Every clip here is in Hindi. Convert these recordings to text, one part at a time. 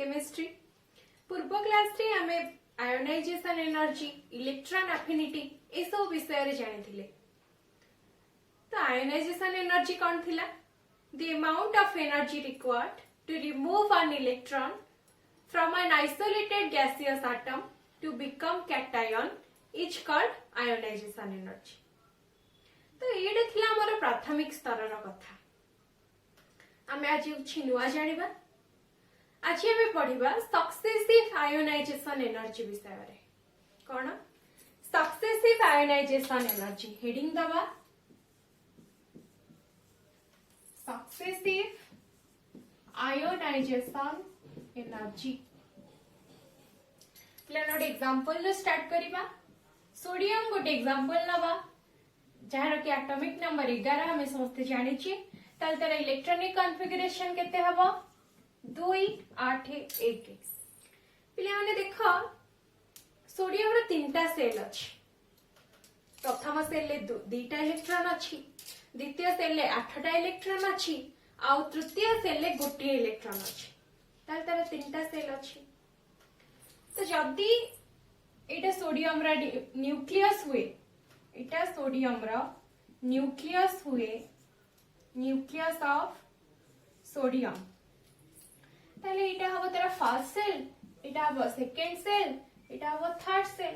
केमिस्ट्री। पूर्व क्लास रे आमे आयोनाइजेशन एनर्जी, इलेक्ट्रॉन एफिनिटी ए सब विषय रे जानिथिले। तो आयोनाइजेशन एनर्जी कौन थिला? The amount of energy required to remove an electron from an isolated gaseous atom to become cation is called ionization energy। तो ये थिला हमर प्राथमिक स्तर रो कथा। आमे आज छि नुवा जानिबा। आज आमे पढिबा सक्सेसिव आयोनाइजेशन एनर्जी विषय रे। कोन? सक्सेसिव आयोनाइजेशन एनर्जी हेडिंग दबा। Successive ionization energy plain example start करिबा। सोडियम गोटे एग्जांपल नबा जहार कि एटॉमिक नंबर 11 हमें समस्त जानि छी। ताल तार इलेक्ट्रॉनिक कॉन्फ़िगरेशन केते हबो? 2 8 1। पिले माने देखो सोडियम रो तीनटा सेल अछि। प्रथम सेल ले दुईटा इलेक्ट्रॉन अछि, द्वितीय सेल ले 8टा इलेक्ट्रॉन अछि आ तृतीय सेल ले गोटे इलेक्ट्रॉन अछि। ताल तार तीनटा सेल अछि। तो जदी एटा सोडियम रा न्यूक्लियस हुए, एटा सोडियम रा न्यूक्लियस हुए, न्यूक्लियस ऑफ सोडियम, ताले एटा हबो तेरा फर्स्ट सेल, एटा हबो सेकंड सेल, एटा हबो थर्ड सेल।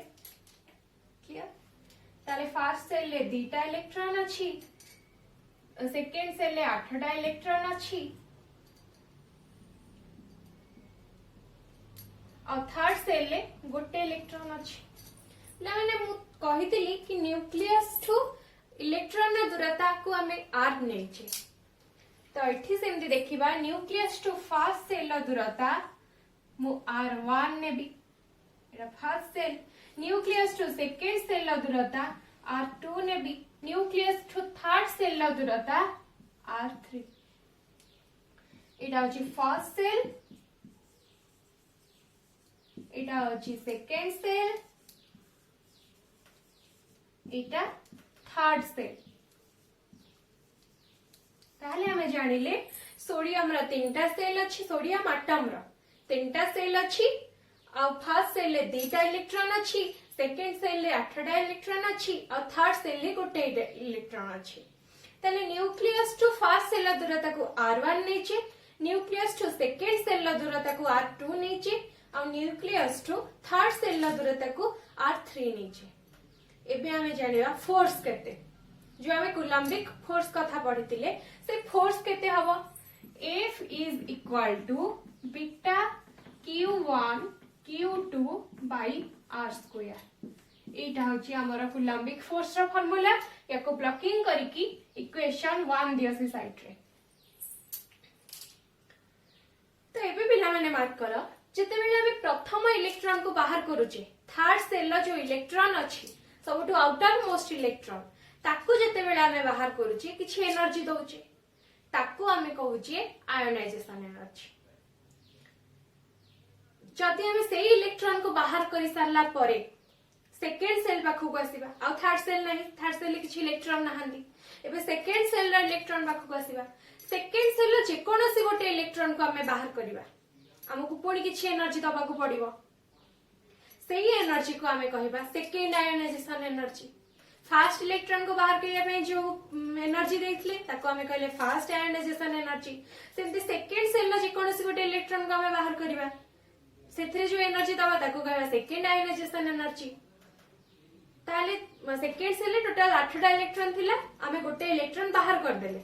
क्लियर? ताले फर्स्ट सेल ले दुईटा इलेक्ट्रॉन अछि, सेकंड सेल ले 8टा इलेक्ट्रॉन अछि और थर्ड सेल ले गोटे इलेक्ट्रॉन अछि। माने मु कहितली कि न्यूक्लियस टू इलेक्ट्रॉन ना दूरता को हमें r नै छै। तो एठी सेमति देखिबा न्यूक्लियस टू फर्स्ट सेल ला दूरता मु r1 नेबी, एटा first cell. Nucleus to second cell ला दूरता r2 नेबी, न्यूक्लियस टू थर्ड सेल ला दूरता r3। एटा होची फर्स्ट सेल, एटा होची सेकंड सेल, एटा थर्ड सेल। ताहले हमें जानिले सोडियम रा तीनटा सेल अछि, सोडियम एटम रा तीनटा सेल अछि आ फर्स्ट सेल ले दुईटा इलेक्ट्रॉन अछि, सेकंड सेल ले 8टा इलेक्ट्रॉन अछि और थर्ड सेल ले गोटे इलेक्ट्रॉन अछि। ताले न्यूक्लियस टू फर्स्ट सेल ला दूरता को r1 नेचे, न्यूक्लियस टू सेकंड सेल ला दूरता को r2 नेचे और न्यूक्लियस टू थर्ड सेल ला दूरता को r3 नेचे। एबे हमें जानिबा फोर्स केते। जो हमें कूलम्बिक फोर्स कथा पढितिले से फोर्स केते हबो? F is equal to beta Q1 Q2 by r square. एटा होची हमर कूलम्बिक फोर्स रो फार्मूला। याको ब्लॉकिंग करिकी इक्वेशन 1 दियसी साइड रे। तो एबे पिला माने मार्क करो जते बेले हमें प्रथम इलेक्ट्रॉन को बाहर करूचे, थर्ड सेल ला जो इलेक्ट्रॉन अछि सबटू आउटर मोस्ट इलेक्ट्रॉन ताकू जते बेले हमें बाहर करूचे किछि एनर्जी दउचे, ताकू हमें कहूचे आयोनाइजेशन एनर्जी। जदि हमें सेही इलेक्ट्रॉन को बाहर करि सारला परे सेकंड सेल पाखु को आसीबा आ थर्ड सेल नाही, थर्ड सेल ले किछि इलेक्ट्रॉन नाहंदी, एबे सेकंड सेल रा इलेक्ट्रॉन पाखु को आसीबा। सेकंड सेल रो जे कोनोसी गोटे इलेक्ट्रॉन को हमें बाहर करिबा, हमकु पुणी किछि एनर्जी दबाकू पड़िबो। सेही एनर्जी को हमें कहिबा second ionization energy. First electron को बाहर करिया पे जो एनर्जी देथिले ताको हमें कहले फर्स्ट आयोनाइजेशन एनर्जी। सेमति सेकंड सेल रो जे कोनोसी गोटे इलेक्ट्रॉन को हमें बाहर करिबा, सेथरे जो एनर्जी दबा ताको कहबा सेकंड आयोनाइजेशन एनर्जी। ताले सेकंड सेल ले टोटल 8टा इलेक्ट्रॉन थिला, हमें गोटे इलेक्ट्रॉन बाहर कर देले,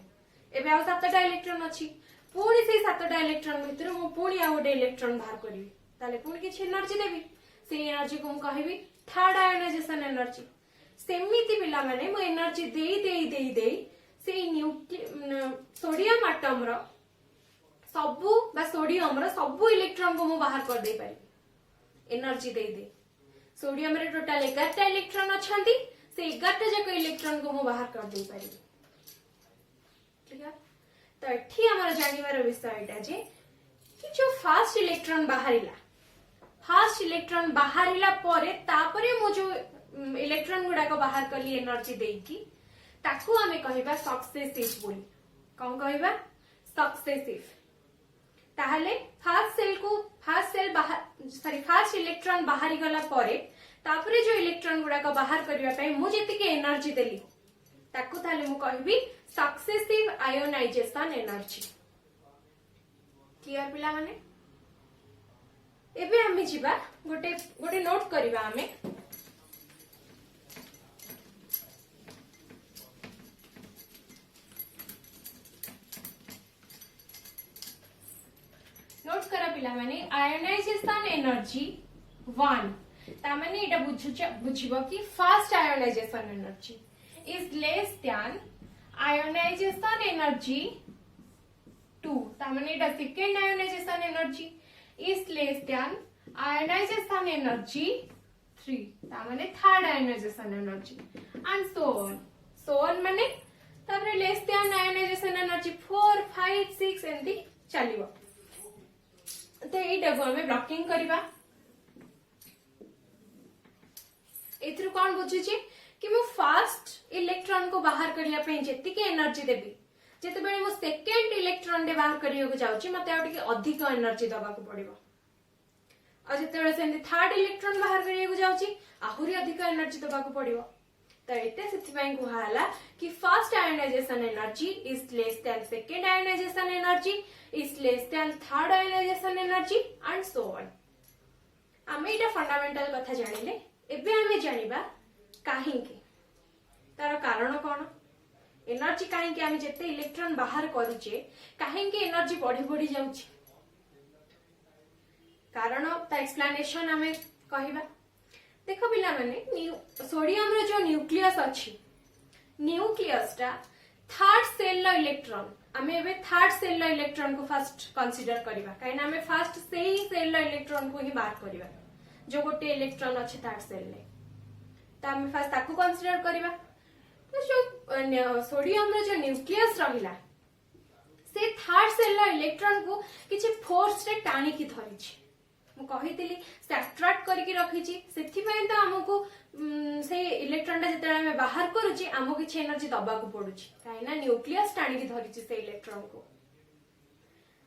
एबे आ 7टा इलेक्ट्रॉन अछि। पुणी से 7टा इलेक्ट्रॉन भितर मु पुणी आ गोटे इलेक्ट्रॉन बाहर करिवि, ताले पुणी किछि एनर्जी देबी। से एनर्जी को हम कहबी थर्ड आयोनाइजेशन एनर्जी। सेमिति पिला माने मु एनर्जी देई से सोडियम एटम रो सबु बा सोडियम रो सबु इलेक्ट्रॉन को मु बाहर कर दे पारी एनर्जी दे। सोडियम रे टोटल 11टा इलेक्ट्रॉन अछंती, से 11टा जक इलेक्ट्रॉन को मु बाहर कर दे पारी। ठीक है? तो एठी हमर जानिबार विषय एटा जे कि जो फर्स्ट इलेक्ट्रॉन बाहरिला, फर्स्ट इलेक्ट्रॉन बाहरिला परे तापरे मु जो इलेक्ट्रॉन गुडा को बाहर कली एनर्जी देकी ताकू हमें कहबा सक्सेसिव बोली। कोन कहबा? सक्सेसिव। ताहले फास्ट इलेक्ट्रॉन बाहरी गला परे तापरे जो इलेक्ट्रॉन गुड़ाक बाहर करने मु जी एनर्जी देली ताकू ताहले मु कहबी सक्सेसिव आयोनाइजेशन एनर्जी। क्लियर पिला माने? एबे आमे जिबा गोटे गोटे नोट करिबा आमे नोट करा पिला माने आयोनाइजेशन एनर्जी 1 ता माने एटा बुझिबो कि fast ionization energy is less than ionization energy 2 ता माने एटा second ionization energy is less than ionization energy 3 ता माने third ionization energy and so on माने तापर लेस देन आयोनाइजेशन एनर्जी 4 5 6 एंती चलिबो। तो ये ब्लॉकिंग करवा एथरु कौन बुझुची कि मु फास्ट इलेक्ट्रॉन को बाहर करिया पे जेतिके एनर्जी देबी जेते बेले मु सेकंड इलेक्ट्रॉन दे बाहर करियो को जाउची मते आ टिके अधिक एनर्जी दबा को पड़िबो आ जेते बेले सेंदी थर्ड इलेक्ट्रॉन बाहर करियो को जाउची आहुरी अधिक एनर्जी दबा को पड़िबो। तो एते सेति पई कोहाला कि first ionization energy is less than second ionization energy is less than third ionization energy and so on। आमे इटा फंडामेंटल कथा जानिले एबे आमे जानिबा काहेकि तार कारण कोन एनर्जी काहेकि आमे जते इलेक्ट्रॉन बाहर करूचे काहेकि एनर्जी बढ़ी बढ़ी जाउची कारण ता एक्सप्लेनेशन आमे कहिबा। देखो पिला माने सोडियम रो जो न्यूक्लियस अछि न्यूक्लियस टा थर्ड सेल लो इलेक्ट्रॉन आमे एबे थर्ड सेल लो इलेक्ट्रॉन को फर्स्ट कंसीडर करिबा काहे ना आमे फर्स्ट से ही सेल लो इलेक्ट्रॉन को ही बाहर करिबा जो गोटे इलेक्ट्रॉन अछि थर्ड सेल ले त आमे फर्स्ट ताकू कंसीडर करिबा। तो जो सोडियम रो जो न्यूक्लियस रहिला से थर्ड सेल लो इलेक्ट्रॉन को किछि फोर्स रे टाणी की धरिछि मु कहितली से अट्रैक्ट करके रखिछि सेथि पय त हमकु से इलेक्ट्रॉन टा जते हम बाहर करूची हमको किछि एनर्जी दबा को पड़ुची काहे ना न्यूक्लियस टाणी की धरिछि से इलेक्ट्रॉन को।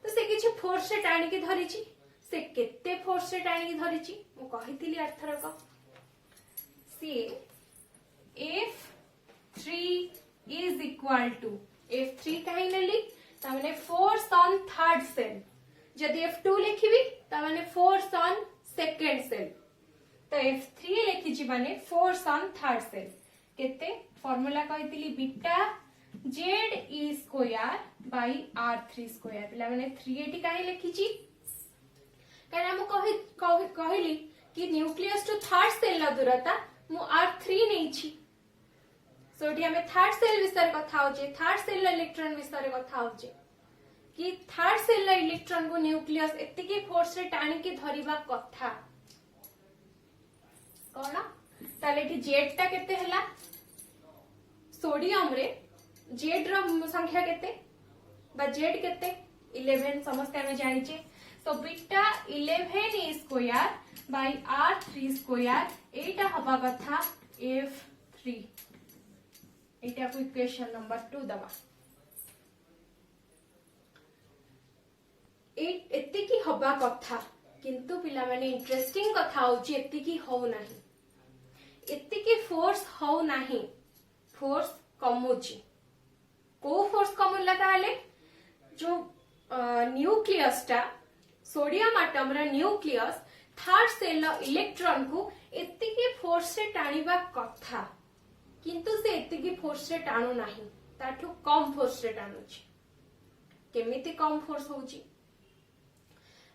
तो से किछि फोर्स से टाणी की धरिछि से केते फोर्स से टाणी की धरिछि मु कहितली अर्थर को से F3 is equal to F3 काहे नेली त माने फोर्स ऑन थर्ड सेल जदि F2 लिखिबी त माने फोर्स ऑन सेकंड सेल तो F3 लिखि जी माने फोर्स ऑन थर्ड सेल केते फार्मूला कहितली beta ZE square by R3 square पिला माने 380 काहे लिखि छी काहे हम कहली कि न्यूक्लियस टू थर्ड सेल ला दूरता मु R3 नै छी सो एठी हमें थर्ड सेल विषय कथा होचे थर्ड सेल ला इलेक्ट्रॉन विषय कथा होचे कि थर्ड सेल ला इलेक्ट्रॉन को न्यूक्लियस एतिकी फोर्स रे टाणी के धरिबा कथा कोना ताले कि जेड टा केते हला सोडियम रे जेड रो संख्या केते बा जेड केते 11 समस्त हमें जानि छे तो beta 11 square by R3 square एटा हबा कथा F3 एटा को इक्वेशन नंबर 2 दबा एतिकी हबा कथा किंतु पिला माने इंटरेस्टिंग कथा होची एतिकी हो नाही एतिकी फोर्स हो नाही फोर्स कमोची को फोर्स कमला ताले जो न्यूक्लियस टा सोडियम एटम रा न्यूक्लियस थर्ड सेल इलेक्ट्रॉन को एतिकी फोर्स से टाणीबा कथा किंतु से एतिकी फोर्स से टाणु नाही ताठू कम फोर्स से टाणुची केमिति कम फोर्स होची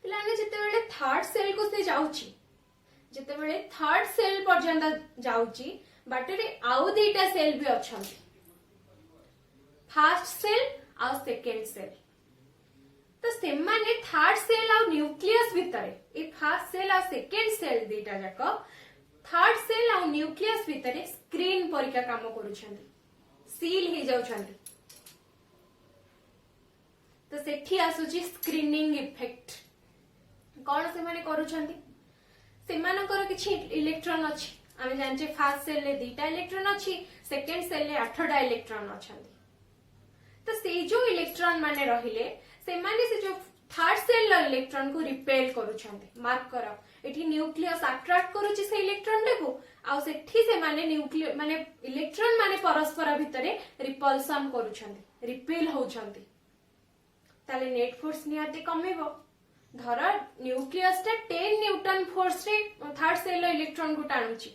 पिलाने जेतेबेले थर्ड सेल को से जाउची जेतेबेले थर्ड सेल पर्यंत जाउची बाटरे आउ दुईटा सेल भी अछंती फर्स्ट सेल आ सेकंड सेल तो से माने थर्ड सेल आ न्यूक्लियस भितरे ए फर्स्ट सेल आ सेकंड सेल दुईटा जाक थर्ड सेल आ न्यूक्लियस भितरे स्क्रीन परिका काम करूछंती सील हे जाउछंती तो सेठी आसुची स्क्रीनिंग इफेक्ट कौन से माने करूछंती सेमानकर किछि इलेक्ट्रॉन अछि आमे जानचे फर्स्ट सेल ले दुईटा इलेक्ट्रॉन अछि सेकंड सेल ले 8टा इलेक्ट्रॉन अछंती तो से जो इलेक्ट्रॉन माने रहिले से माने से जो थर्ड सेल इलेक्ट्रॉन को रिपेल करूछंती मार्क करा एठी न्यूक्लियस अट्रैक्ट करूची से इलेक्ट्रॉन को आउ सेठी से माने न्यूक्लियस माने इलेक्ट्रॉन माने परस्पर भितरे रिपल्सन करूछंती रिपेल होउछंती ताले नेट फोर्स निहाते कमेबो धर न्यूक्लियस टा 10 न्यूटन फोर्स रे थर्ड सेल इलेक्ट्रॉन को टाणुची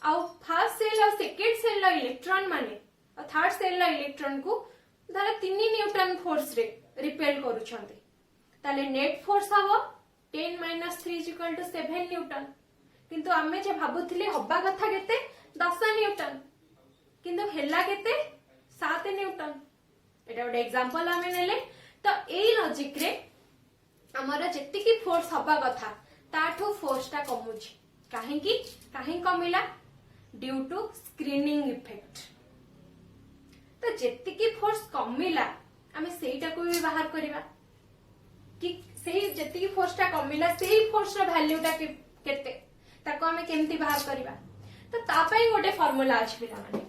आउ फर्स्ट सेल और सेकंड सेल इलेक्ट्रॉन माने थर्ड सेल इलेक्ट्रॉन को धर 3 न्यूटन फोर्स रे रिपेल करूछंती ताले नेट फोर्स हबो 10 - 3 = 7 न्यूटन किंतु आमे जे भाबुथिले हब्बा कथा केते 10 न्यूटन किंतु हेला केते 7 न्यूटन एटा ଗୋଟେ एग्जांपल आमे नेले तो एई लॉजिक रे हमारा जेति की फोर्स हब्बा कथा ताठो फोर्स ता कमुची काहे कमिला ड्यू टू स्क्रीनिंग इफेक्ट तो जेति की फोर्स कमिला आमे सेटा को भी बाहर करिबा कि सेही जेति की फोर्स ता कमिला सेही फोर्स रा वैल्यू ता केते ताको आमे केमती बाहर करिबा तो ता पई गोटे फार्मूला अछि पिला माने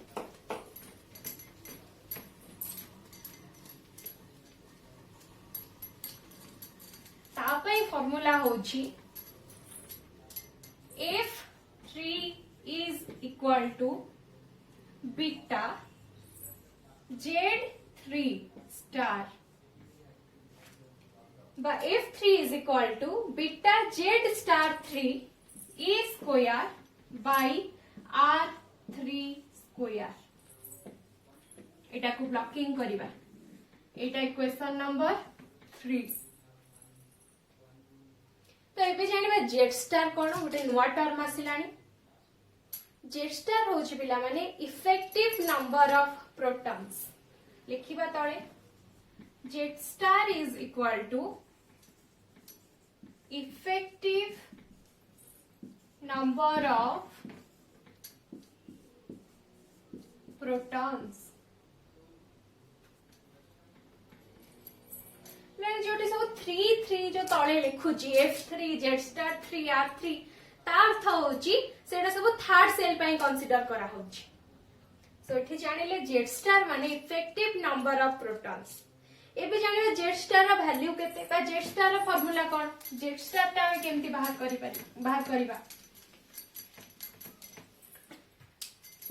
ता पई फार्मूला होछि F3 is equal to beta Z3 star by F3 is equal to beta Z star 3 E square by R3 square एटा को ब्लॉकिंग करिबा एटा इक्वेशन नंबर 3 तो एबे जानिबा जेड स्टार कोन गोटे नुवा टर्म आसिलानी जेड स्टार होछि पिला माने इफेक्टिव नंबर ऑफ प्रोटॉन्स लिखिबा तळे Z star is equal to effective number of protons जोटे सब 3 जो तले लिखुची F3 Z star 3 R3 ता अर्थ होची सेटा सब थर्ड सेल पई कंसीडर करा होची सो एठी जानिले Z star माने इफेक्टिव नंबर ऑफ प्रोटॉन्स एबे जानिबे Z star रा वैल्यू केते बा Z star रा फार्मूला कोन Z star ता हम केमती बाहर करिबा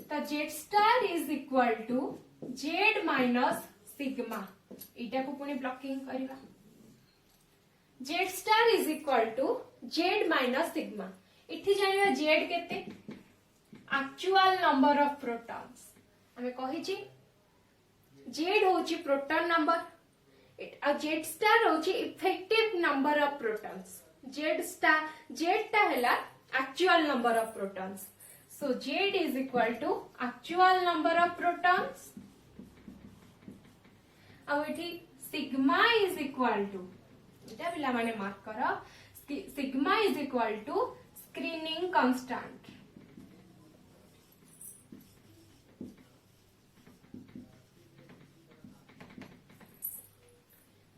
तो Z star is equal to Z minus sigma इटा को पुनी ब्लॉकिंग करिबा Z star is equal to Z minus sigma इठी जानिबा Z केते एक्चुअल नंबर ऑफ प्रोटॉन्स हमें कहिची Z होची प्रोटॉन नंबर आ Z star होची effective number of protons Z ता हैला actual number of protons so Z is equal to actual number of protons अब इठी सिग्मा इज इक्वल टू इटा पिला माने मार्क करो sigma is equal to screening constant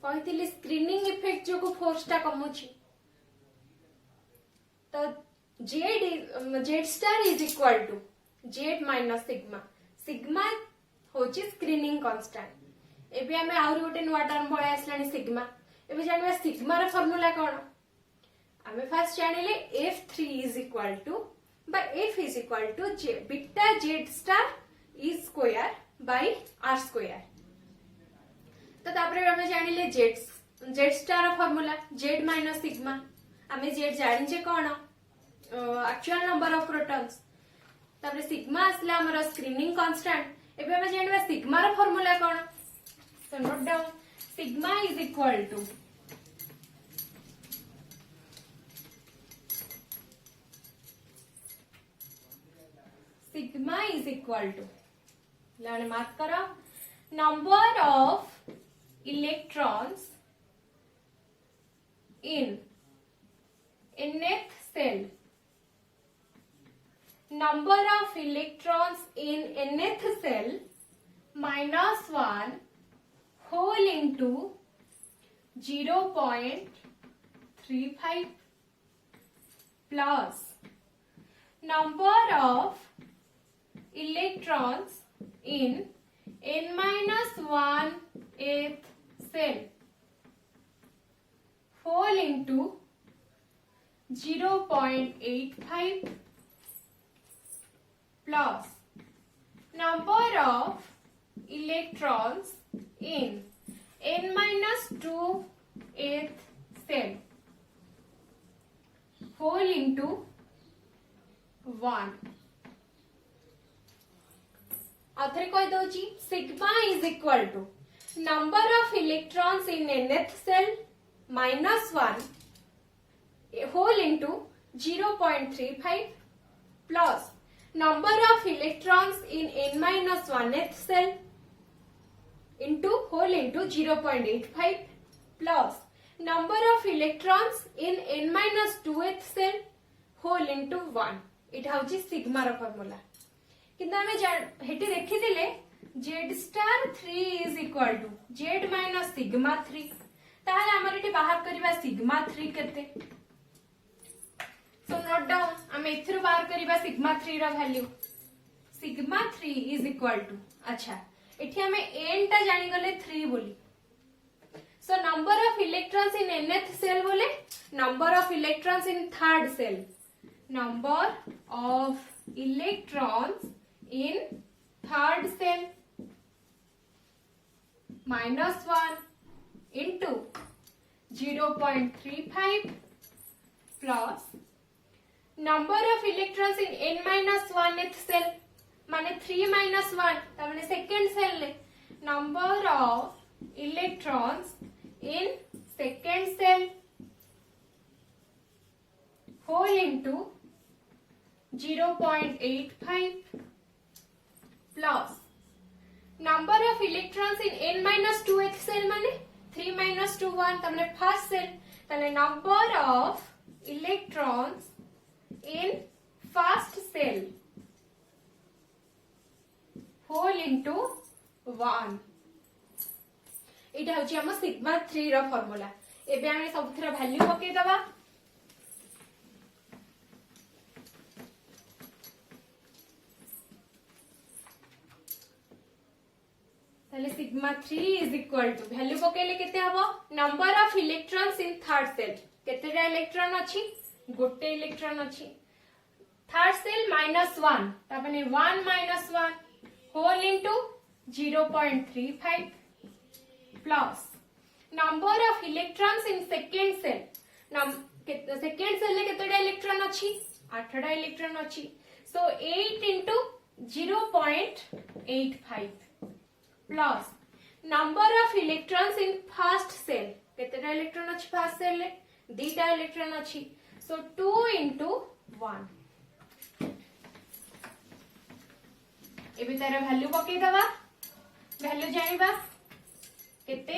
कहितली स्क्रीनिंग इफेक्ट जो को फोर्स ता कमुची तो Z star is equal to Z minus sigma होची स्क्रीनिंग कांस्टेंट एबे हमें आउर गोटे नुवा टर्म बळे आसलानी सिग्मा एबे जानिबा सिग्मा रा फार्मूला कोन हमें फर्स्ट जानिले F3 is equal to by F is equal to J beta Z star E square by R square तो तापरे हमें जानिले Z स्टार रा फार्मूला Z माइनस सिग्मा हमें Z जानि जे कोन एक्चुअल नंबर ऑफ प्रोटॉन्स तापरे सिग्मा आसला हमर स्क्रीनिंग कांस्टेंट एबे हमें जानिबा सिग्मा रा फार्मूला कोन so note down sigma is equal to लाने मार्क करो number of electrons in nth cell number of electrons in nth cell -1 whole into 0.35 plus number of electrons in n-1th cell whole into 0.85 plus number of electrons in n minus 2th cell whole into 1. आउथरे कह दउची sigma is equal to number of electrons in nth cell minus 1 whole into 0.35 plus number of electrons in n minus 1th cell into whole into 0.85 plus number of electrons in n minus 2th cell whole into 1. इटा होची सिग्मा रो फार्मूला किंतु हमें हेटी देखिथिले z star 3 is equal to z minus sigma 3 ताहले हमर एटी बाहर करबा सिग्मा 3 केते सो नोट डाउन हम एथिरो बाहर करबा सिग्मा 3 रो value sigma 3 is equal to अच्छा एठी हमें n टा जानि गले 3 बोली so number of electrons in nth cell बोले number of electrons in third cell number of electrons in third cell minus 1 into 0.35 plus number of electrons in n minus 1th cell माने 3 minus 1 तामने second cell ले number of electrons in second cell whole into 0.85 plus number of electrons in n minus 2th cell माने 3 minus 2 1 तमने first cell तने number of electrons in first cell whole into 1. इटा होची हम सिग्मा 3 रो फार्मूला एबे हम सबथरा वैल्यू पके दबा ताले sigma 3 is equal to value पकेले केते हबो number of electrons in third cell केतेटा इलेक्ट्रॉन अछि गोटे इलेक्ट्रॉन अछि थर्ड सेल -1 तापने 1 - 1 whole into 0.35 plus number of electrons in second shell second shell ले केतेटा इलेक्ट्रॉन अछि 8टा इलेक्ट्रॉन अछि so 8 into 0.85 plus number of electrons in first cell केतेटा इलेक्ट्रॉन अछि फर्स्ट सेल ले दीटा इलेक्ट्रॉन अछि सो 2 into 1 एबे तार वैल्यू पके दबा वैल्यू जानिबा केते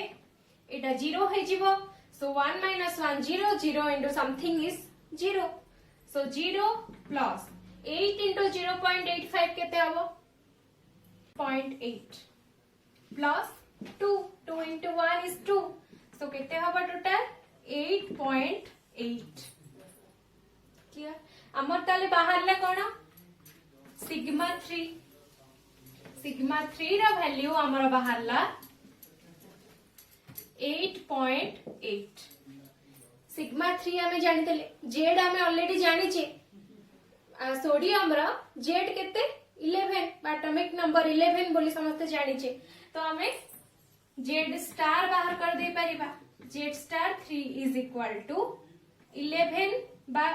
एटा 0 हे जिवो सो 1 - 1 0 0 into something is 0 so 0 plus 8 into 0.85 केते हबो 0.8 plus 2 2 into 1 is 2 so केते हबा टोटल 8.8 क्लियर हमर ताले बाहरला कोन सिग्मा 3 रा वैल्यू हमर बाहरला 8.8 सिग्मा 3 हमें जानि देले जेड हमें ऑलरेडी जानि छे सोडियम रा जेड केते 11 एटॉमिक नंबर 11 बोली समझते जानि छे तो हमें जेड स्टार बाहर कर दे परिबा Z star 3 is equal to 11 बा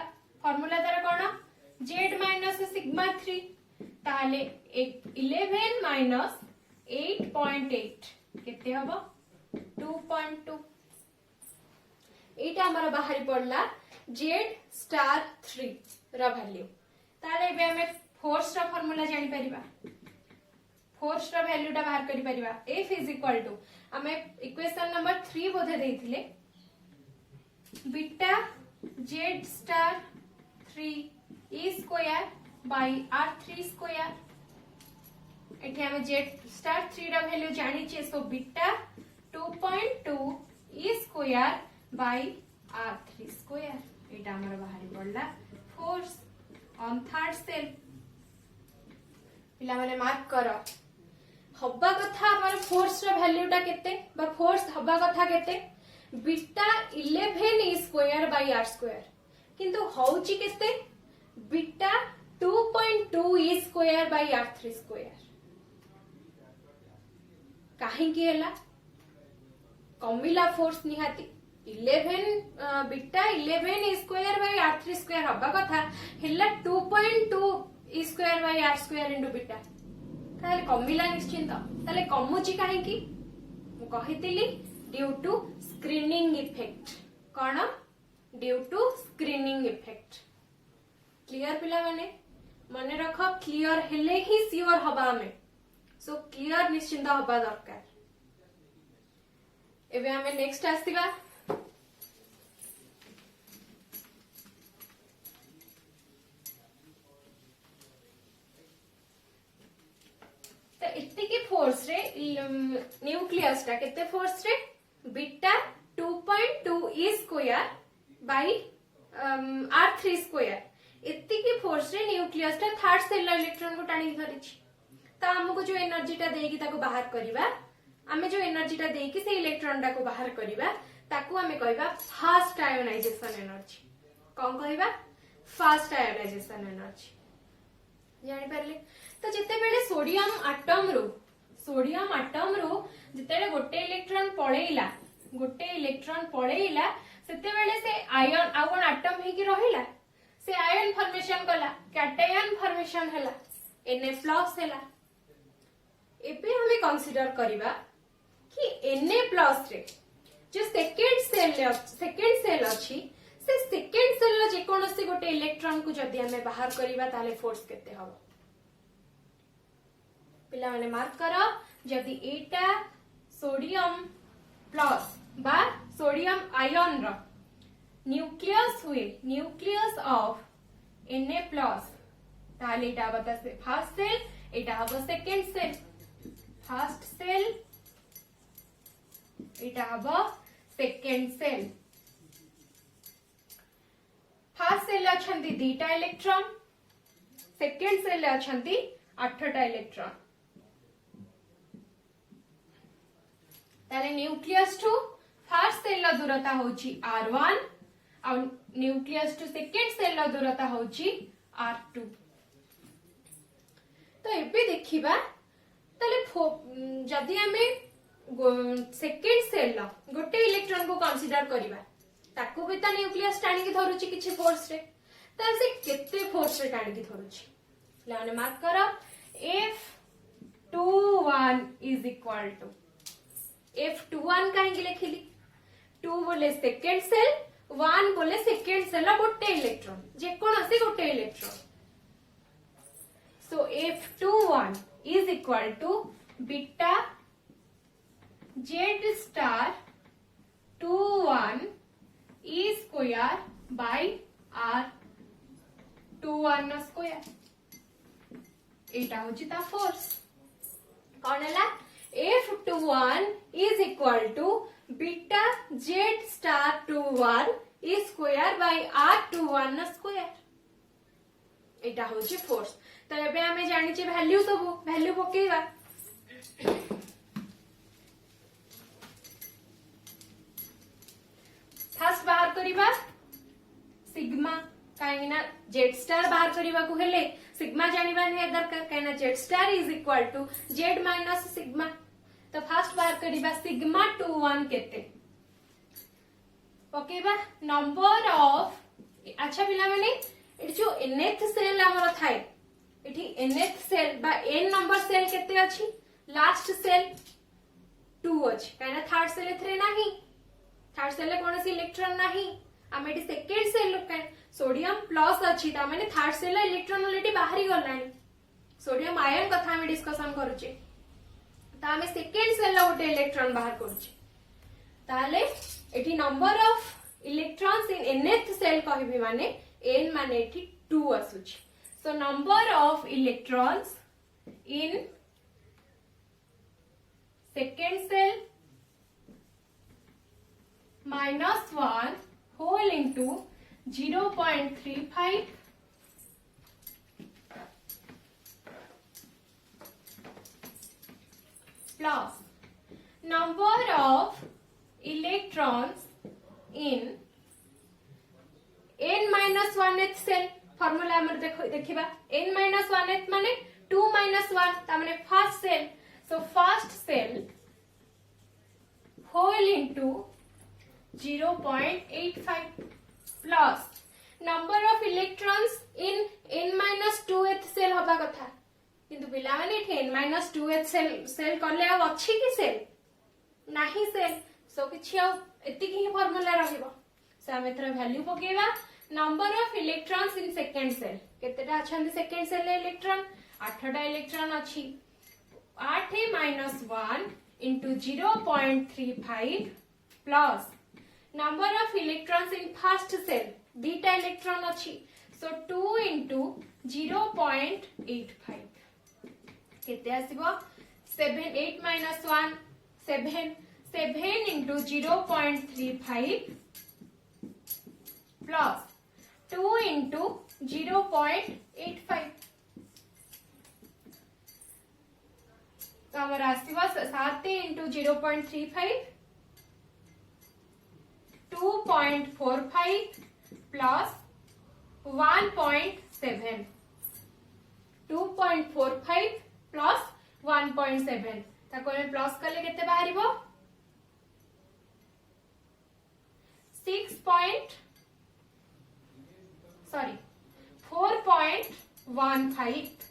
फार्मूला तार कोन जेड माइनस सिग्मा 3 ताले 11 माइनस 8.8 केते हबो 2.2 एटा हमर बाहरी पड़ला जेड स्टार 3 रा वैल्यू ताले बे हमें फोर्स रा फार्मूला जानि परिबा फोर्स रा वैल्यू टा बाहर करि परिबा F is equal to हमें इक्वेशन नंबर 3 बोधे देथिले beta Z star 3 e square by r3 square एठी हमें जेड स्टार 3 रा वैल्यू जानि छे so beta 2.2 e square by r3 square एटा हमर बाहरी पड़ला फोर्स ऑन थर्ड सेल पिला माने मार्क करो हब्बा कथा हमर फोर्स रा वैल्यू टा केते बा फोर्स हब्बा कथा केते beta 11 E square by R square किंतु होउची केते beta 2.2 E square by R 3 square काहे की हला कमिला फोर्स निहाती 11 beta 11 E square by R 3 square हबा कथा हेला 2.2 E square by R square into beta ताले कमिला निश्चिंत ताले कमुची काहे की मु कहितली ड्यू टू स्क्रीनिंग इफेक्ट कौन due to screening effect clear पिला माने मन रख क्लियर हेले ही सियोर हबा में सो क्लियर निश्चिंत हबा दरकार एबे हमें नेक्स्ट आसीबा तो इतनी फोर्स रे न्यूक्लियस टा केते फोर्स रे beta 2.2 E square by r3 square इतनी फोर्स रे न्यूक्लियस टा थर्ड सेल इलेक्ट्रॉन को टाणी धरिछि तो हमको जो एनर्जी टा देकी ताको बाहर करबा आमे जो एनर्जी टा देकी से इलेक्ट्रॉन टा को बाहर करबा ताको आमे कहबा फास्ट आयोनाइजेशन एनर्जी कोन कहबा फास्ट आयोनाइजेशन एनर्जी जानि परले तो जिते बेले सोडियम आटम रो जिते गोटे इलेक्ट्रॉन पळेइला सेते बेले से आयन आवन आटम हे की रहिला से आयन फॉर्मेशन कला कैटायन फॉर्मेशन हला Na+ हला एबे हमें कंसीडर करिबा कि Na+ रे जो सेकेंड सेल अछि से सेकेंड सेल ला जे कोनोसी गोटे इलेक्ट्रॉन को जदी हमें बाहर करिबा ताले फोर्स केते हबो पिला माने मार्क करो जदी एटा सोडियम प्लस बा सोडियम आयन रो न्यूक्लियस हुए न्यूक्लियस ऑफ Na+ ताले एटा बता से फर्स्ट सेल एटा हबो सेकेंड सेल फर्स्ट सेल एटा हबो सेकेंड सेल फर्स्ट सेल अछंती 2टा इलेक्ट्रॉन सेकेंड सेल अछंती 8टा इलेक्ट्रॉन ताले न्यूक्लियस टू फर्स्ट सेल ला दूरता होची r1 और न्यूक्लियस टू सेकेंड सेल ला दूरता होची r2 तो एबे देखिबा ताले जदी हमें सेकेंड सेल ला गोटे इलेक्ट्रॉन को कंसीडर करिबा ताको भी ता न्यूक्लियस टाणी की धरुची किछि फोर्स रे ता से केते फोर्स रे टाणी की धरुची लाने मार्क करो F21 is equal to F21 काहे की लिखिली 2 बोले सेकेंड सेल 1 बोले सेकेंड सेल गोटे इलेक्ट्रॉन जे कोनोसी गोटे electron so F21 is equal to beta Z star 21 E square by R21 square एटा होची ता फोर्स कोन हला F21 is equal to beta Z star 21 E square by R21 square एटा होची फोर्स तो एबे हमें जानि छी वैल्यू सब वैल्यू पकेइबा फर्स्ट बाहर करिबा सिग्मा काइना Z स्टार बाहर करिबा को हेले सिग्मा जानिबा नै दरकार काइना Z star is equal to Z minus sigma तो फर्स्ट बाहर करिबा सिग्मा 21 केते पकेबा नंबर ऑफ अच्छा पिला माने एठी जो nth सेल हमर थाए एठी nth सेल बा n नंबर सेल केते अछि लास्ट सेल 2 अछि काइना थर्ड सेल एथरे नाही थर्ड सेल ले कोनसी इलेक्ट्रॉन नाही आमे एठी सेकेंड सेल लोकाय सोडियम प्लस अछि ता माने थर्ड सेल ले इलेक्ट्रॉन ऑलरेडी बाहरी गलानी सोडियम आयन कथा हम डिस्कशन करूचे ता हमें सेकेंड सेल ला गोटे इलेक्ट्रॉन बाहर करूचे ताले एठी number of electrons in nth shell कहबी माने n माने एठी 2 आसुची so number of electrons in second shell -1 whole into 0.35 plus number of electrons in n-1th cell formula हमर देखिबा n-1th माने 2 - 1 ता माने first shell so first shell whole into 0.85 plus number of electrons in n-2th shell होबा कथा किंतु पिला माने n-2th सेल करले आ अछि कि सेल नाही सेल सो किछि एति कि फॉर्मूला रहिबो सो हम एथरा वैल्यू पकेबा number of electrons in second cell केतेटा अछन सेकंड सेल इलेक्ट्रॉन 8टा इलेक्ट्रॉन अछि 8 - 1 into 0.35 plus number of electrons in first cell dita electron अछि so 2 into 0.85 केते आसीबो 7 8 - 1 7 into 0.35 plus 2 into 0.85 तो हमारा आसीबो 7 into 0.35 2.45 plus 1.7 2.45 plus 1.7 ताको हम प्लस करले केते बाहरिबो 4.15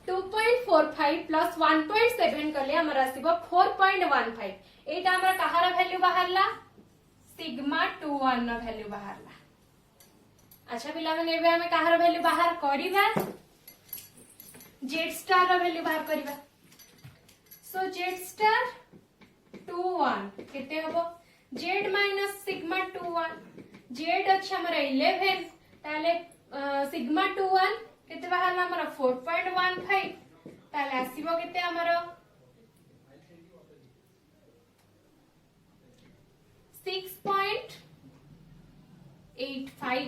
2.45 प्लस 1.7 कले हमर आसीबो 4.15 एटा हमरा कहारा वैल्यू बाहरला सिग्मा 21 नो वैल्यू बाहरला अच्छा पिला माने एबे हमें कहारा वैल्यू बाहर करिबा जेड स्टार रो वैल्यू बाहर करिबा सो जेड स्टार 21 केते हबो जेड माइनस सिग्मा 21 जेड अच्छा हमरा 11 ताले सिग्मा 21 केते बाहरला हमरा 4.15 ताले आसीबो केते हमरा 6.85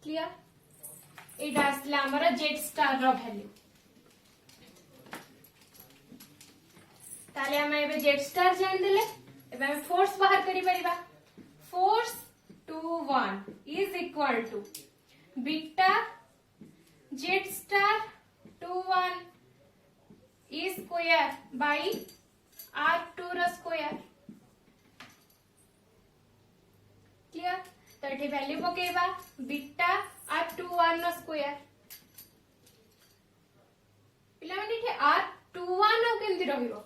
क्लियर एटा आसला हमरा जेड स्टार रो वैल्यू ताले हम एबे जेड स्टार जान देले एबे हम फोर्स बाहर करि परिबा force 21 is equal to beta Z star 21 e square by r2 रो स्क्वायर क्लियर तो एठी वैल्यू पकेबा बीटा r21 रो स्क्वायर पिला माने एठी r21 केमति रहिबो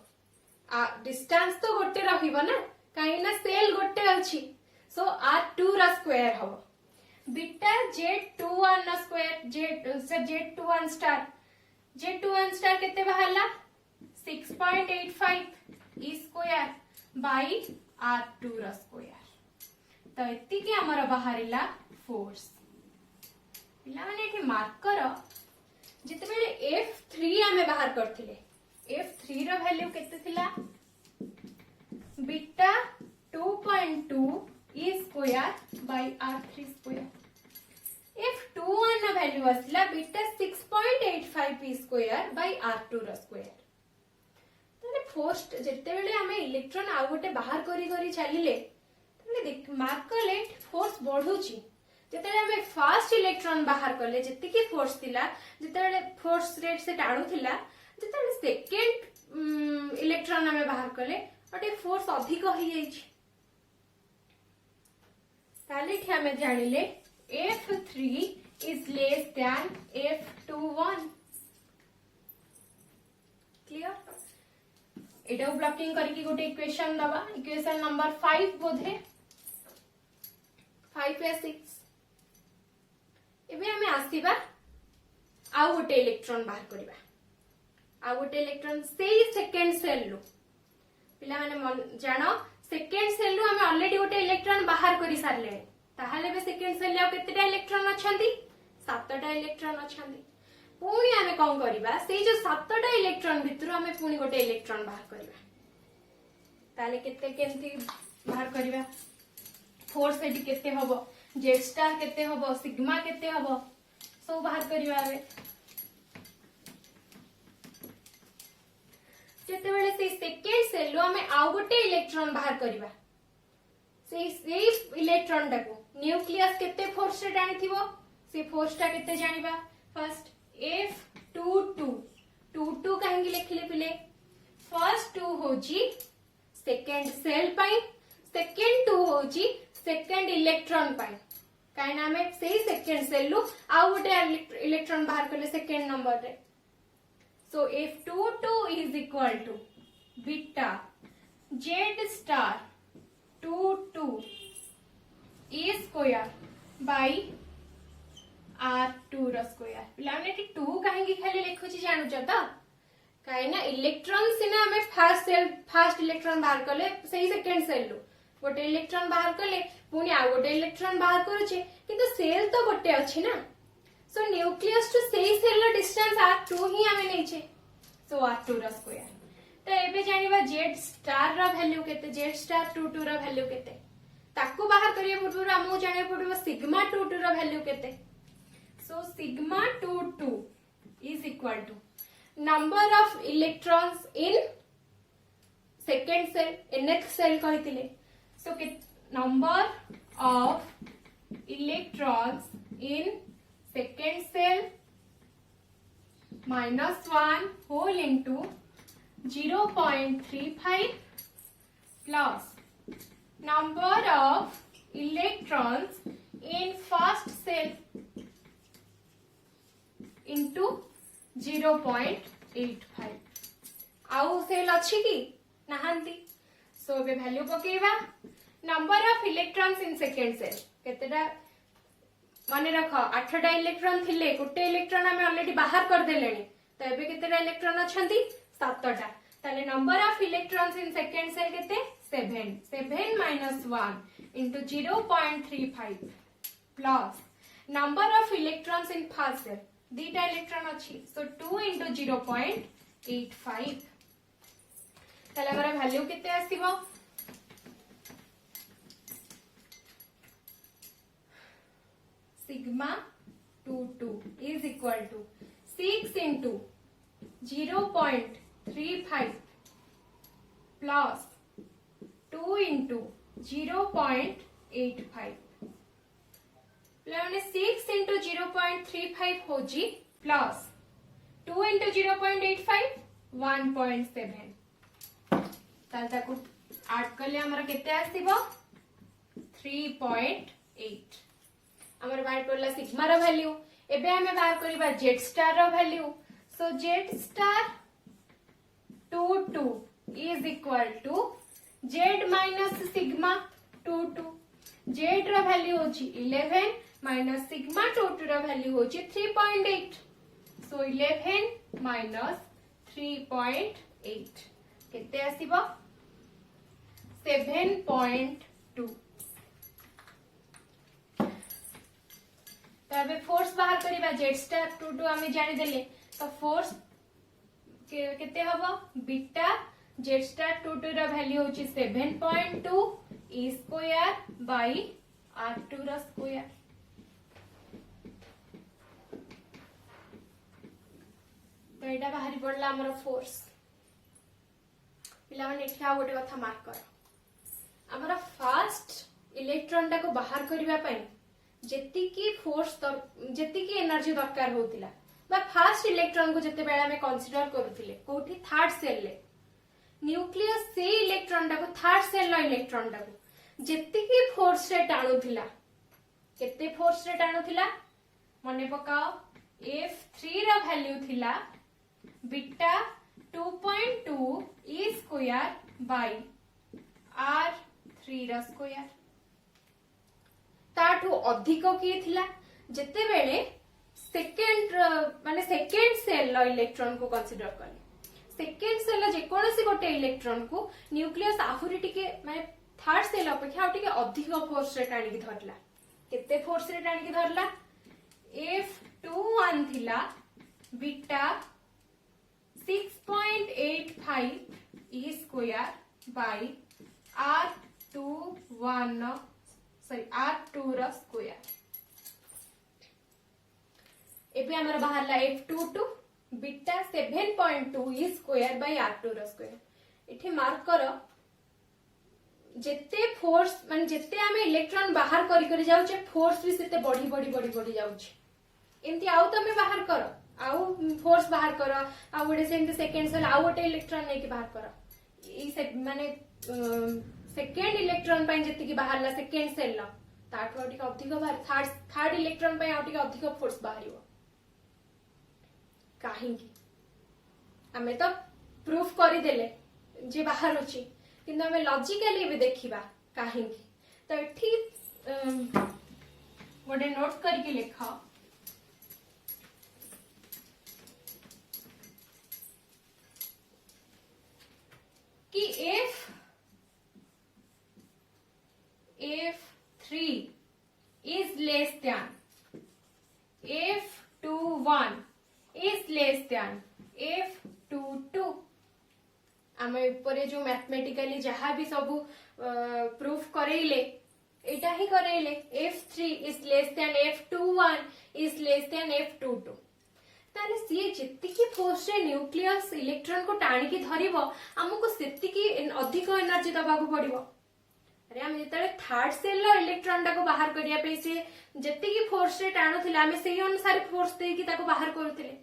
डिस्टेंस तो गोटे रहिबो ना काहे ना सेल गोटे अछि सो r2 रा स्क्वायर हो बीटा z21 रा स्क्वायर z21 स्टार केते बाहरला 6.85 e स्क्वायर बाय r2 रा स्क्वायर तो एति के हमरा बाहरिला फोर्स पिला माने एठी मार्क करो जिते बेले f3 हमें बाहर करथिले f3 रो वैल्यू केते थिला beta 2.2 e square by r3 square f21 रो वैल्यू असला beta 6.85 e square by r2 रो स्क्वायर तने फोर्स जेते बेले हमें इलेक्ट्रॉन आ गोटे बाहर करी चलिले तने देख मार्क करले फोर्स बढ़ुची जेते हमें फर्स्ट इलेक्ट्रॉन बाहर करले जेते की फोर्स थिला जेते फोर्स रेट से टाणु थिला जेते सेकंड इलेक्ट्रॉन हमें बाहर करले अटे फोर्स अधिक हो जाइछि ताले कि हमें जानिले F3 is less than F21 clear Etah blocking करके गोटे इक्वेशन दबा इक्वेशन नंबर 5 बोधे 5 या 6 एबे हमें आसीबा आ गोटे इलेक्ट्रॉन बाहर करबा आ गोटे इलेक्ट्रॉन सेई सेकंड सेल लो पिला माने जानो सेकंड सेल रो हमें ऑलरेडी गोटे इलेक्ट्रॉन बाहर करि सारले ताहाले बे सेकंड सेल ले केतेटा इलेक्ट्रॉन अछंती 7टा इलेक्ट्रॉन अछंती पुणी हमें कोन करबा सेई जो 7टा इलेक्ट्रॉन भितरु हमें पुणी गोटे इलेक्ट्रॉन बाहर करबा ताले केते केंती बाहर करबा फोर्स एटी केते हबो जेड स्टार केते हबो सिग्मा केते हबो सब बाहर करबा रे जेतेबेले से सेकेंड सेल रो हमें आउ गोटे इलेक्ट्रॉन बाहर करबा से इलेक्ट्रॉन टाको न्यूक्लियस केते फोर्स रे टाणी थिबो से फोर्स टा केते जानिबा फर्स्ट F22 22 काहेंगे लिखिले पिले फर्स्ट 2 होजी सेकेंड सेल पाई सेकेंड 2 होजी सेकेंड इलेक्ट्रॉन पाई काहे ना हमें सेही सेकेंड सेल लो आउ गोटे इलेक्ट्रॉन बाहर करले सेकेंड नंबर रे so F22 is equal to beta Z star 22 E square by R2 रो स्क्वायर पिलाने 2 काहेंगे खाली लिखुची जानू जता काहे ना इलेक्ट्रॉन सिना हमें फर्स्ट इलेक्ट्रॉन बाहर करले सही सेकेंड सेल लो गोटे इलेक्ट्रॉन बाहर करले पुनी आ गोटे इलेक्ट्रॉन बाहर करूचे किंतु सेल तो गोटे अछि ना सो न्यूक्लियस टू सही सेल रो डिस्टेंस R2 ही हमें नै छे सो R2 रो स्क्वायर तो एबे जानिबा Z स्टार रो वैल्यू केते Z स्टार 22 रो वैल्यू केते ताकू बाहर करिया पूर्व हमहु जाने पड़बो सिग्मा 22 रो वैल्यू केते so sigma 22 is equal to number of electrons in second cell nth cell कहितिले so number of electrons in second cell minus 1 whole into 0.35 plus number of electrons in first cell into 0.85 आउ सेल अछि की नहांती सो बे वैल्यू पकेबा number of electrons in second cell केतेटा माने रख 8टा इलेक्ट्रॉन थिले गोटे इलेक्ट्रॉन हमें ऑलरेडी बाहर कर देलेनी तो एबे केतेटा इलेक्ट्रॉन अछंती 7टा ताले number of electrons in second shell केते 7 minus 1 into 0.35 plus number of electrons in first cell दीटा इलेक्ट्रॉन अछि सो 2 into 0.85 ताले हमरा वैल्यू केते आसीबो sigma 22 is equal to 6 into 0.35 plus 2 into 0.85 plus 6 into 0.35 होजी प्लस 2 into 0.85 1.7 ताल ताकू ऐड करले हमरा केते आसीबो 3.8 हमर बाहर पड़ला सिग्मा रो वैल्यू एबे हमें बाहर करबा Z स्टार रो value so Z star 22 is equal to Z minus sigma 22 Z रो वैल्यू होची 11 minus sigma 22 रो वैल्यू होची 3.8 so 11 minus 3.8 केते आसीबो 7.2 तबे फोर्स बाहर करिबा Z स्टार 22 हमें जानि देले तो फोर्स केते हबो बीटा Z स्टार 22 रो वैल्यू होची 7.2 E स्क्वायर बाय R2 रो स्क्वायर तो एटा बाहरी पड़ला हमर फोर्स पिला माने एठा गोटे कथा मार्क कर हमर फर्स्ट इलेक्ट्रॉन टा को बाहर करबा पई जेति की फोर्स जेति की एनर्जी दरकार होतिला बा फर्स्ट इलेक्ट्रॉन को जते बेला में कंसीडर करूथिले कोठी थर्ड सेल ले न्यूक्लियस से इलेक्ट्रॉन टा को थर्ड सेल लो इलेक्ट्रॉन टा को जेति की फोर्स रे टाणुथिला केते फोर्स रे टाणुथिला मने पकाओ F3 रा वैल्यू थिला beta 2.2 E square by R3 रा स्क्वायर ताठू अधिक किए थिला जते बेले सेकेंड माने सेकेंड सेल लो इलेक्ट्रॉन को कंसीडर करले सेकेंड सेल जे कोनोसी गोटे इलेक्ट्रॉन को न्यूक्लियस आहुरी टिके माने थर्ड सेल अपेक्षा टिके अधिक फोर्स रे टाणी की धरला केते फोर्स रे टाणी की धरला F21 थिला beta 6.85 E square by R21 sorry R2 रा स्क्वायर एबे हमरा बाहरला F22 beta 7.2 E square by r2 रो स्क्वायर। इठी मार्क कर जेते फोर्स माने जेते आमे इलेक्ट्रॉन बाहर करी करी जाउचे फोर्स भी सेते बढ़ी बढ़ी बढ़ी बढ़ी जाउचे। एमती आउ तमे बाहर कर आउ फोर्स बाहर कर आउ गोटे सेमती सेकेंड सेल आउ गोटे इलेक्ट्रॉन नहीं बाहर कर ई माने सेकेंड इलेक्ट्रॉन पाई जति की बाहरला सेकेंड सेल ला ताठो आउ टिके अधिक बाहर थर्ड इलेक्ट्रॉन पाई आउ टिके अधिक फोर्स बाहरियो काहे की हमें तो प्रूफ करि देले जे बाहर अछि किंतु हमें लॉजिकली भी देखिबा काहे की तो एठी गोटे नोट करके लिखा कि if3 is less than f21 is less than f22 आमे ऊपर जो मैथमेटिकली जहाँ भी सब प्रूफ करेले एटा ही करेले f3 is less than f21 is less than f22 ताले सी जितिकी फोर्स रे न्यूक्लियस इलेक्ट्रॉन को टाणी धरिबो हमको सेतिकी अधिक एनर्जी दबाको पड़िबो। अरे हम जेतले थर्ड सेल रो इलेक्ट्रॉन टाको बाहर करिया पे से जितिकी फोर्स रे टाणुथिले आमे सेही अनुसार फोर्स देकी ताको बाहर करथिले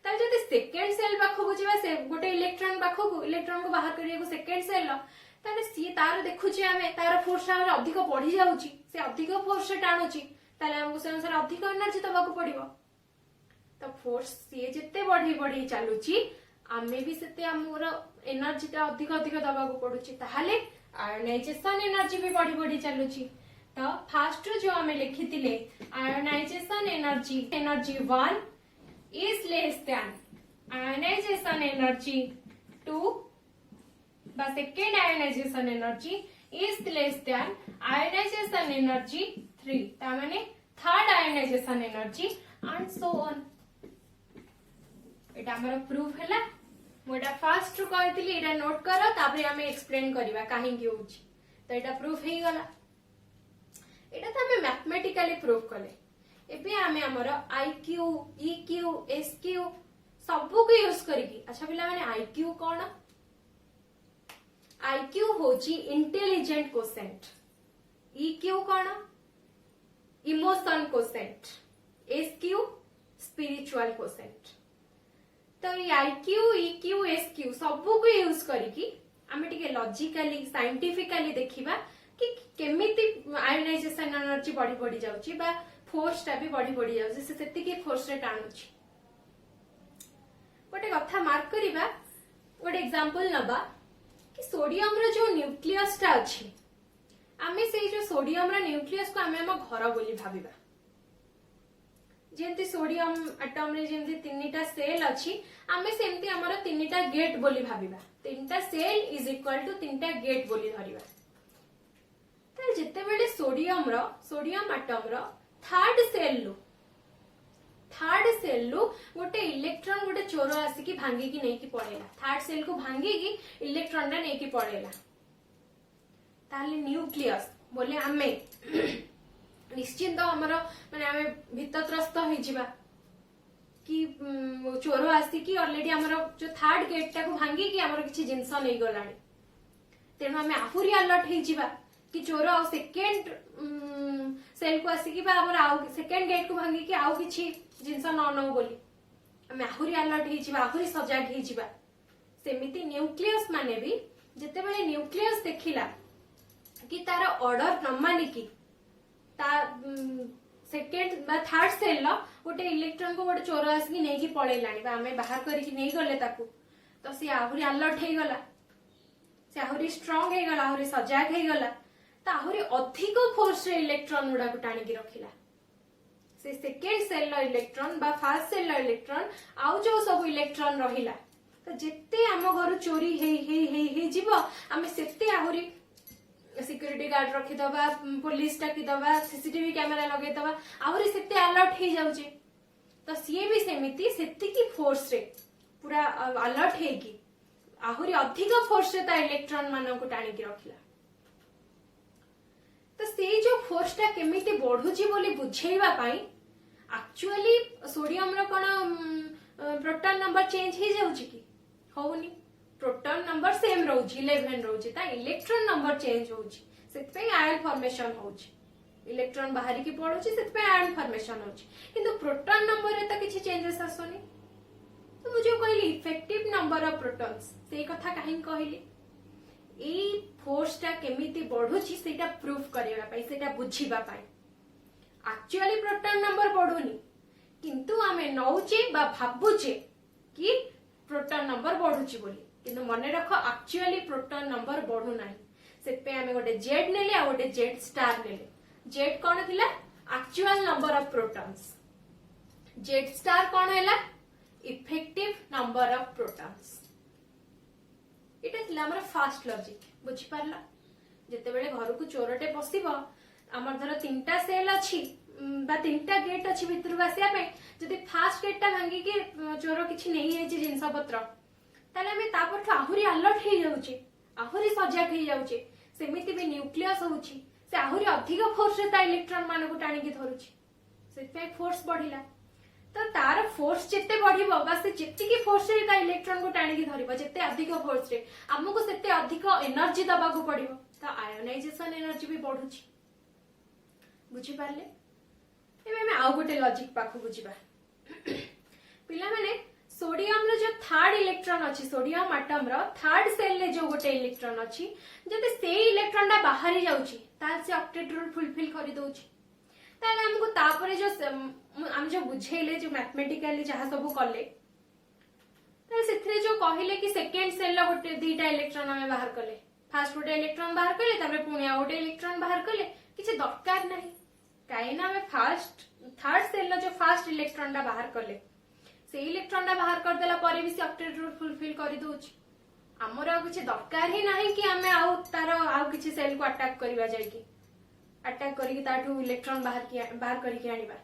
ताले जति सेकेंड सेल पाखो बुझिबा से गोटे इलेक्ट्रॉन पाखो को इलेक्ट्रॉन को बाहर करिया को सेकेंड सेल लो ताले सी तार देखुची आमे तार फोर्स आमे अधिक बढ़ी जाउची से अधिक फोर्स रे टाणुची ताले हमको से अनुसार अधिक एनर्जी दबाको पड़िबो। तो फोर्स सी जिते बढ़ी बढ़ी चलुची आमे भी सेते हमर एनर्जी ता अधिक अधिक दबाको पडुची ताहाले आयोनाइजेशन एनर्जी भी बढ़ी बढ़ी चलुची। तो फर्स्ट जो आमे लिखितिले ionisation energy 1 is less than ionization energy 2 the second ionization energy is less than ionization energy 3 ता माने third ionization energy and so on। एटा हमर प्रूफ हैला मोटा फास्ट कहतिली एटा नोट करो तापरे हमें एक्सप्लेन करबा काहे की होउची तो एटा प्रूफ हे गला एटा त हमें मैथमेटिकली प्रूफ कले एबे हमें हमर IQ EQ SQ सबु को यूज करिकी। अच्छा पिला माने IQ कोन IQ होची इंटेलिजेंट कोसेंट EQ कोन emotion quotient SQ spiritual quotient. तो IQ EQ SQ सबु को यूज करिकी आमे टिके लॉजिकली साइंटिफिकली देखिबा कि केमिति आयोनाइजेशन एनर्जी बढ़ी बढ़ी जाउची बा फोर्स टा भी बढ़ी बढ़ी जाउची से सेति के फोर्स रे टाणुची। गोटे कथा मार्क करिबा गोटे एग्जांपल नबा कि सोडियम रो जो न्यूक्लियस टा अछि आमे सेही जो सोडियम रो न्यूक्लियस को आमे हम घर बोली भाबिबा जेंति सोडियम एटम रे जेंति तीनटा सेल अछि आमे सेमति हमर तीनटा गेट बोली भाबिबा तीनटा सेल इज इक्वल टू तीनटा गेट बोली धरिबा। त जेते बेले सोडियम एटम रो थर्ड सेल लु गोटे इलेक्ट्रॉन गोटे चोर आसी की भांगी की नहीं की पड़ेला थर्ड सेल को भांगी की इलेक्ट्रॉन टा नहीं की पड़ेला ताले न्यूक्लियस बोले आमे निश्चित हमर माने आमे भितत्रस्त होई जिबा कि चोर आसी की ऑलरेडी हमर जो थर्ड गेट टा को भांगी की हमर किछि जिंस नै गलानी तेनो आमे आहुरी अलर्ट होई जिबा कि चोर आ सेकेंड सेल को आसी की बा हमर आउ सेकेंड गेट को भांगी की आउ किछि जिंस न बोली आमे आहुरी अलर्ट होई जिबा आहुरी सजाग होई जिबा। सेमिति न्यूक्लियस माने भी जते बेले न्यूक्लियस देखिला कि तार ऑर्डर न मानी की ता सेकेंड बा थर्ड सेल लो गोटे इलेक्ट्रॉन को गोटे चोर आसी नहीं की पळेलानी बा हमें बाहर करी नहीं गले ताकू तो से आहुरी अलर्ट हे गला से आहुरी स्ट्रांग हे गला आहुरी सजाग हे गला ता आहुरी अधिक फोर्स रे इलेक्ट्रॉन गुडा को टाणी की रखिला से सेकेंड सेल लो इलेक्ट्रॉन बा फर्स्ट सेल लो इलेक्ट्रॉन आउ जो सब इलेक्ट्रॉन रहिला तो जेते हम घर चोरी हे जीवो आमे सेते आहुरी सिक्योरिटी गार्ड रखी दबा पुलिस टाकी दबा सीसीटीवी कैमरा लगे दबा आहुरी सेते अलर्ट हे जाउचे तो सीए भी सेमिति सेति की फोर्स रे पूरा अलर्ट हेगी आहुरी अधिक फोर्स रे ता इलेक्ट्रॉन मानन को टाणी की रखिला तो से जो फोर्स टा केमिति बढ़ुची बोली बुझेइबा पई एक्चुअली सोडियम रो कोन प्रोटॉन नंबर चेंज हो जाउची कि होउनी प्रोटॉन नंबर सेम रहउची 11 रहउची ता इलेक्ट्रॉन नंबर चेंज होउची सेतपे आयन फॉर्मेशन होउची इलेक्ट्रॉन बाहरी की पड़ुची सेतपे आयन फॉर्मेशन होउची किंतु प्रोटॉन नंबर रे त किछि चेंजेस आसोनी तो मुझे कहली इफेक्टिव नंबर ऑफ प्रोटॉन्स से कथा काहे कहली ए फोर्सटा केमिति बढ़ुची सेटा प्रूफ करिवा पई सेटा बुझिबा पई एक्चुअली प्रोटॉन नंबर बढ़ुनी किंतु आमे नौचे बा भाबुचे कि प्रोटॉन नंबर बढ़ुची बोली किंतु मने रखो एक्चुअली प्रोटॉन नंबर बढ़ु नाही सेपे आमे गोटे जेड नेले आ गोटे जेड स्टार नेले जेड कोन थिला actual number of protons Z star कोन हैला इफेक्टिव नंबर ऑफ प्रोटॉन्स इटा थिला हमर फास्ट लॉजिक बुझी पारला जते बेले घर को चोरटे पसिबो हमर धर तीनटा सेल अछि बा तीनटा गेट अछि भितर आसिया पे जदि फास्ट गेटटा भांगी के चोर किछि नै हेछि जिंस पत्र ताले हमें तापर आहुरी अलर्ट हे जाउची आहुरी सजग हे जाउची सेमिति भी न्यूक्लियस होउची से आहुरी अधिक फोर्स रे ता इलेक्ट्रॉन माने को टाणी के धरुची से फोर्स बढ़िला तो तार फोर्स जिते बढ़िबो बा से जिते की फोर्स रे ता इलेक्ट्रॉन को टाणी के धरिबो जिते अधिक फोर्स रे हमको सेते अधिक एनर्जी दबा को पड़िबो ता आयोनाइजेशन एनर्जी भी बढ़ुची बुझी पारले एबे मैं आउ गोटे लॉजिक पाखु बुझिबा पिला माने सोडियम रो जो थर्ड इलेक्ट्रॉन अछि सोडियम एटम रो थर्ड सेल ले जो गोटे इलेक्ट्रॉन अछि जदि से इलेक्ट्रॉन ता बाहरी जाउची ता से ऑक्टेट रूल फुलफिल करि दोउची ताले हमको तापरे जो हम जो बुझेले जो मैथमेटिकली जहा सब कले ताले सेथरे जो कहिले कि सेकंड सेल ला गोटे दीटा इलेक्ट्रॉन हमें बाहर कले फर्स्ट गोटे इलेक्ट्रॉन बाहर कले तापरे पुणी आ गोटे इलेक्ट्रॉन बाहर कले किछि दरकार नाही काहे ना हमें फर्स्ट थर्ड सेल ला जो फर्स्ट इलेक्ट्रॉन दा बाहर कले से इलेक्ट्रॉन दा बाहर कर देला परे भी से ऑक्टेट रूल फुलफिल करि दोउची हमर आ किछि दरकार ही नाही कि हमें आउ तार आउ किछि सेल को अटैक करबा जाय कि अटैक करिक ताठू इलेक्ट्रॉन बाहर करिक आनिबा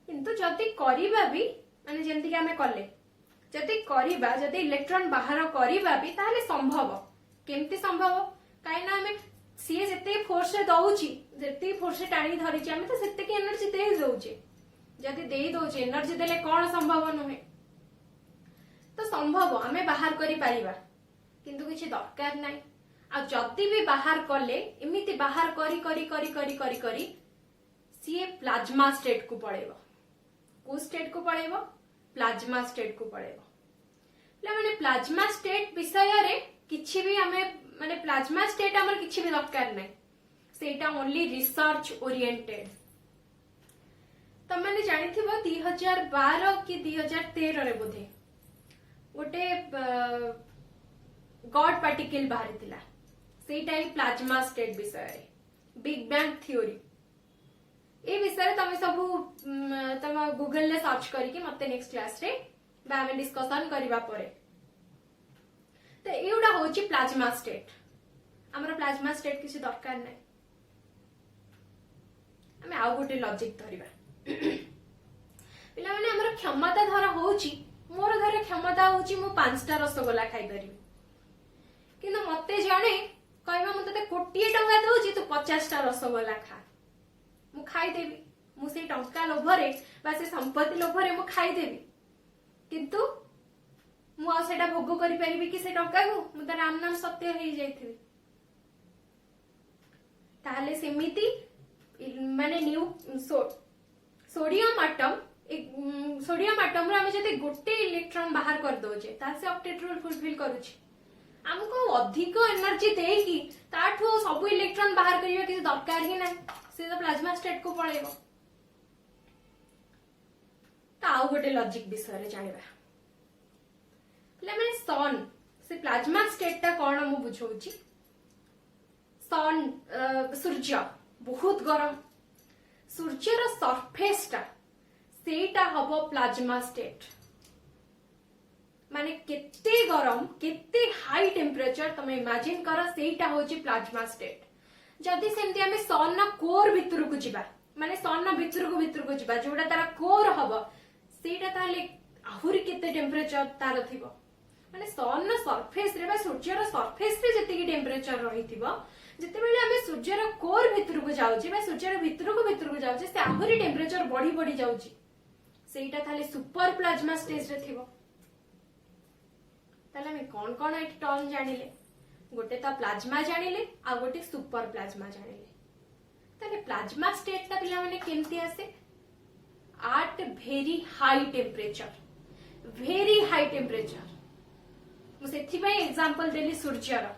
किंतु जदि करिबा भी माने जेंति कि हमें कले जदि करिबा जदि इलेक्ट्रॉन बाहर करिबा भी ताले संभव केमति संभव काहे ना हमें सीए जते फोर्स रे दउची जते फोर्स रे टाणी धरिची हमें तो सेते की एनर्जी दे दउची जदि दे दउची एनर्जी देले कोन संभव नहे तो संभव हमें बाहर करि परिबा किंतु किछि दरकार नाही आ जदि भी बाहर कले एमिति बाहर करी करी करी करी करी करी सीए प्लाज्मा स्टेट को पळेबो को स्टेट को पळेबो प्लाज्मा स्टेट को पळेबो माने प्लाज्मा स्टेट विषय रे किछि भी हमें माने प्लाज्मा स्टेट हमर किछि भी दरकार नै सेटा ओनली रिसर्च ओरिएंटेड त माने जानिथिबो 2012 कि 2013 रे बोधे गोटे गॉड पार्टिकल बाहरी थिला सेटा ही प्लाज्मा स्टेट विषय रे बिग बैंग थ्योरी ए विषय तमे सब तम गूगल ले सर्च करिके मते नेक्स्ट क्लास रे बा हम डिस्कशन करबा परे तो एउडा होची प्लाज्मा स्टेट हमर प्लाज्मा स्टेट किसी दरकार नै हमें आउ गोटे लॉजिक धरिबा पिला माने हमर क्षमता धरा होची मोर धरे क्षमता होची मु 5टा रसगोला खाइ परिबी किंतु मते जाने कहबा मु तते कोटिए टंका दउची तू 50टा रसगोला खा मु खाइ देबी मु से टंका लोभरे बा से संपत्ति लोभरे मु खाइ देबी किंतु मु आ सेटा भोग करि परिबी कि से टंका को मु त राम नाम सत्य होई जाइथिबी ताले सेमिति माने न्यू सोडियम एटम रे हम जदि गोटे इलेक्ट्रॉन बाहर कर दोजे ता से ऑक्टेट रूल फुलफिल करूची हमको अधिक एनर्जी देकी ताठो सब इलेक्ट्रॉन बाहर करियो कि दरकार ही नै से तो प्लाज्मा स्टेट को पळेबो ता आउ गोटे लॉजिक विषय रे जानिबा माने सन से प्लाज्मा स्टेट ता कोन मु बुझौची सन सूर्य बहुत गरम सूर्यर सरफेस टा सेटा हबो प्लाज्मा स्टेट माने केते गरम केते हाई टेम्परेचर तमे इमेजिन करो सेटा होची प्लाज्मा स्टेट जदि सेमती हमें सन ना कोर भितर को जिबा माने सन ना भितर को जिबा जोडा तारा कोर हबो सेटा ताले आहुरी केते टेम्परेचर तार थिबो माने सन ना सरफेस रे बा सूर्यर सरफेस रे जति की टेम्परेचर रहिथिबो जते बेले हमें सूर्यर कोर भितर को जाउची बा सूर्यर भितर को जाउची से आहुरी टेम्परेचर बढ़ी बढ़ी जाउची सेटा थाले सुपर प्लाज्मा स्टेज रे थिबो ताले हम कोन कोन एट टर्म जानिले गोटे तो प्लाज्मा जानिले आ गोटे सुपर प्लाज्मा जानिले ताले प्लाज्मा स्टेट ता पिला माने केमती आसे एट वेरी हाई टेम्परेचर मु सेथि पय एग्जांपल देली सूर्य रो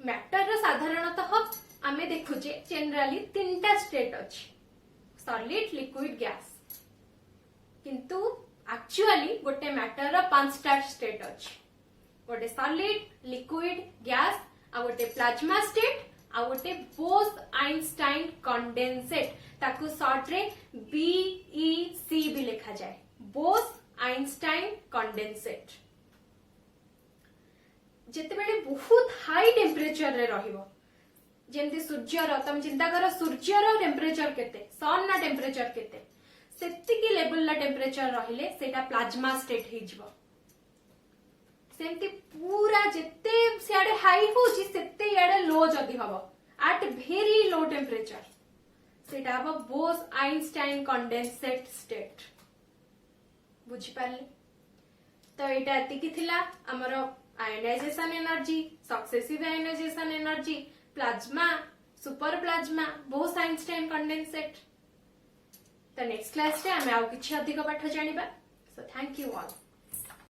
मैटर रो साधारणतः आमे देखुचे जनरली तीनटा स्टेट अछि सॉलिड लिक्विड गैस किंतु एक्चुअली गोटे मैटर रो पांचटा स्टेट अछि गोटे सॉलिड लिक्विड गैस आ गोटे प्लाज्मा स्टेट आ गोटे बोस आइंस्टाइन कंडेंसेट ताकू शॉर्ट रे बीईसी भी लिखा जाए बोस आइंस्टाइन कंडेंसेट जेते बेले बहुत हाई टेम्परेचर रे रहिबो जेमती सूर्यर तुम चिंता कर सूर्यर टेम्परेचर केते सन ना टेम्परेचर केते सेतिकी लेवल ला टेम्परेचर रहिले सेटा प्लाज्मा स्टेट हे जिवो सेमती पूरा जेते सियाडे हाई होची सेते याडे लो जदी हबो एट वेरी लो टेम्परेचर सेटा हबो बोस आइंस्टाइन कंडेंसेट स्टेट बुझी पारले तो एटा एतिकी थिला हमर ionization energy successive ionization energy plasma super plasma Bose Einstein condensate तो नेक्स्ट क्लास रे हमें आउ किछि अधिक पाठ जानिबा सो थैंक यू ऑल।